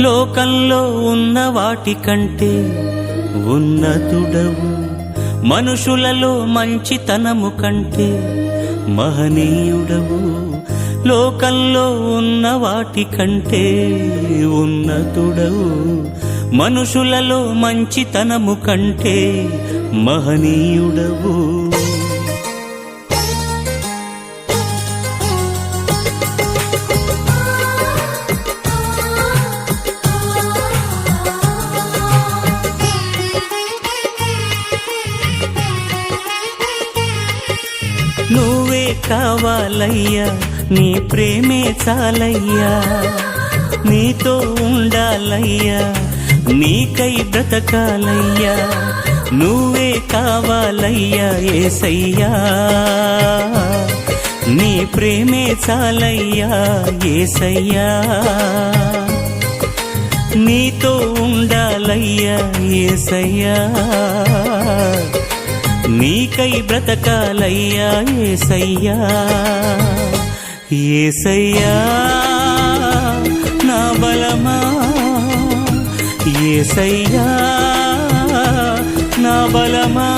లోకంలో ఉన్న వాటి కంటే ఉన్నతుడవు, మనుషులలో మంచితనము కంటే మహనీయుడవు. లోకంలో ఉన్న వాటి కంటే ఉన్నతుడవు, మనుషులలో మంచితనము కంటే మహనీయుడవు. నువ్వే కావాలయ్యా, నీ ప్రేమే చాలయ్యా, నీతో ఉండాలయ్యా, నీకై బ్రతకాలయ్యా. నువ్వే కావాలయ్యా యేసయ్యా, నీ ప్రేమే చాలయ్యా యేసయ్యా, నీతో ఉండాలయ్యా యేసయ్యా, నీకై బ్రతకాలయ్యా యేసయ్యా. యేసయ్యా నా బలమా, యేసయ్యా నా బలమా.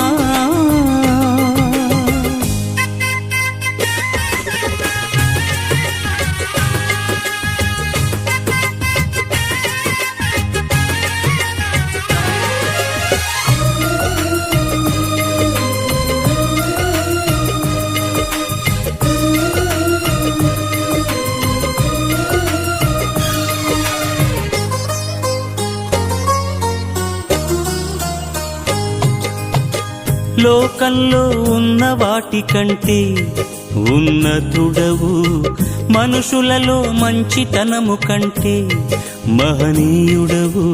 లోకంలో ఉన్న వాటి కంటే ఉన్నతుడవు, మనుషులలో మంచితనము కంటే మహనీయుడవు.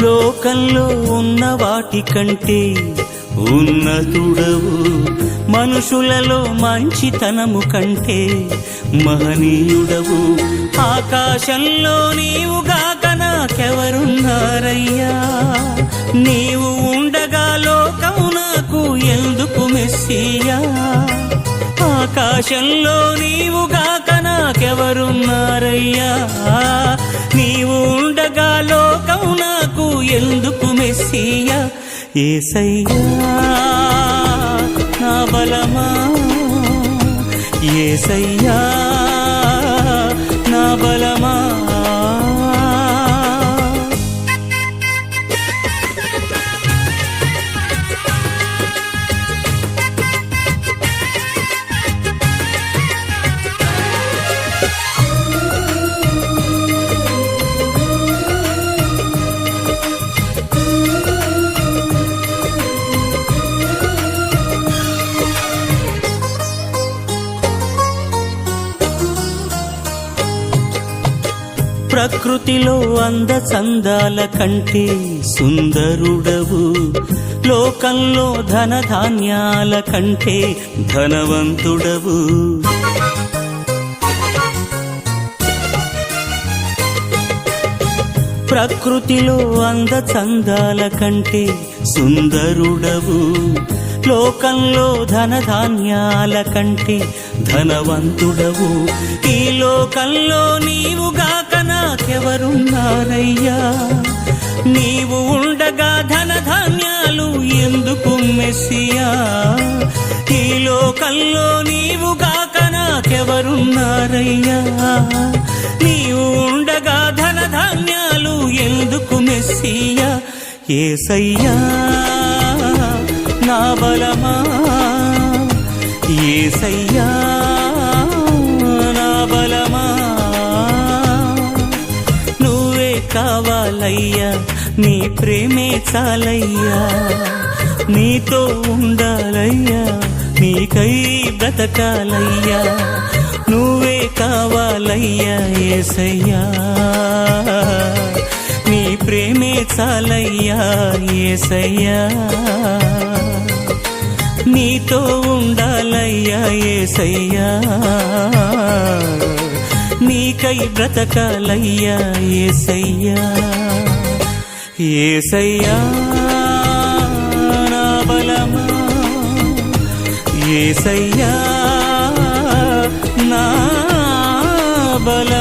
లోకంలో ఉన్న వాటి కంటే ఉన్నతుడవు, మనుషులలో మంచితనము కంటే మహనీయుడవు. ఆకాశంలో నీవుగాక నాకెవరున్నారయ్యా, నీవు ఉండగా లోకం నాకు ఎందుకు మెస్సియా. ఆకాశంలో నీవుగాక నాకెవరున్నారయ్యా, నీవు ఉండగా లోకం నాకు ఎందుకు మెస్సియా. యేసయ్యా నా బలమా, యేసయ్యా నా బలమా. ప్రకృతిలో అందచందాల కంటే సుందరుడవు, లోకంలో ధనధాన్యాల కంటే ధనవంతుడవు. ప్రకృతిలో అందచందాల కంటే సుందరుడవు, లోకంలో ధనధాన్యాల కంటే ధనవంతుడవు. ఈ లోకంలో నీవుగాక నాకెవరున్నారయ్యా, నీవు ఉండగా ధనధాన్యాలు ఎందుకు మెస్సియా. ఈ లోకంలో నీవుగాక నాకెవరున్నారయ్యా, నీవు ఉండగా ధనధాన్యాలు ఎందుకు మెస్సియా. యేసయ్యా నా బలమా, యేసయ్యా నా బలమా. నువ్వే కావాలయ్యా, నీ ప్రేమే చాలయ్యా, నీతో ఉండాలయ్యా, నీకై బ్రతకాలయ్యా. నువ్వే కావాలయ్యా యేసయ్యా, నీ ప్రేమే చాలయ్యా యేసయ్యా, నీతో ఉండాలయ్యా యేసయ్యా, నీకై బ్రతకాలయ్యా యేసయ్యా. యేసయ్యా నా బలమా, యేసయ్యా బల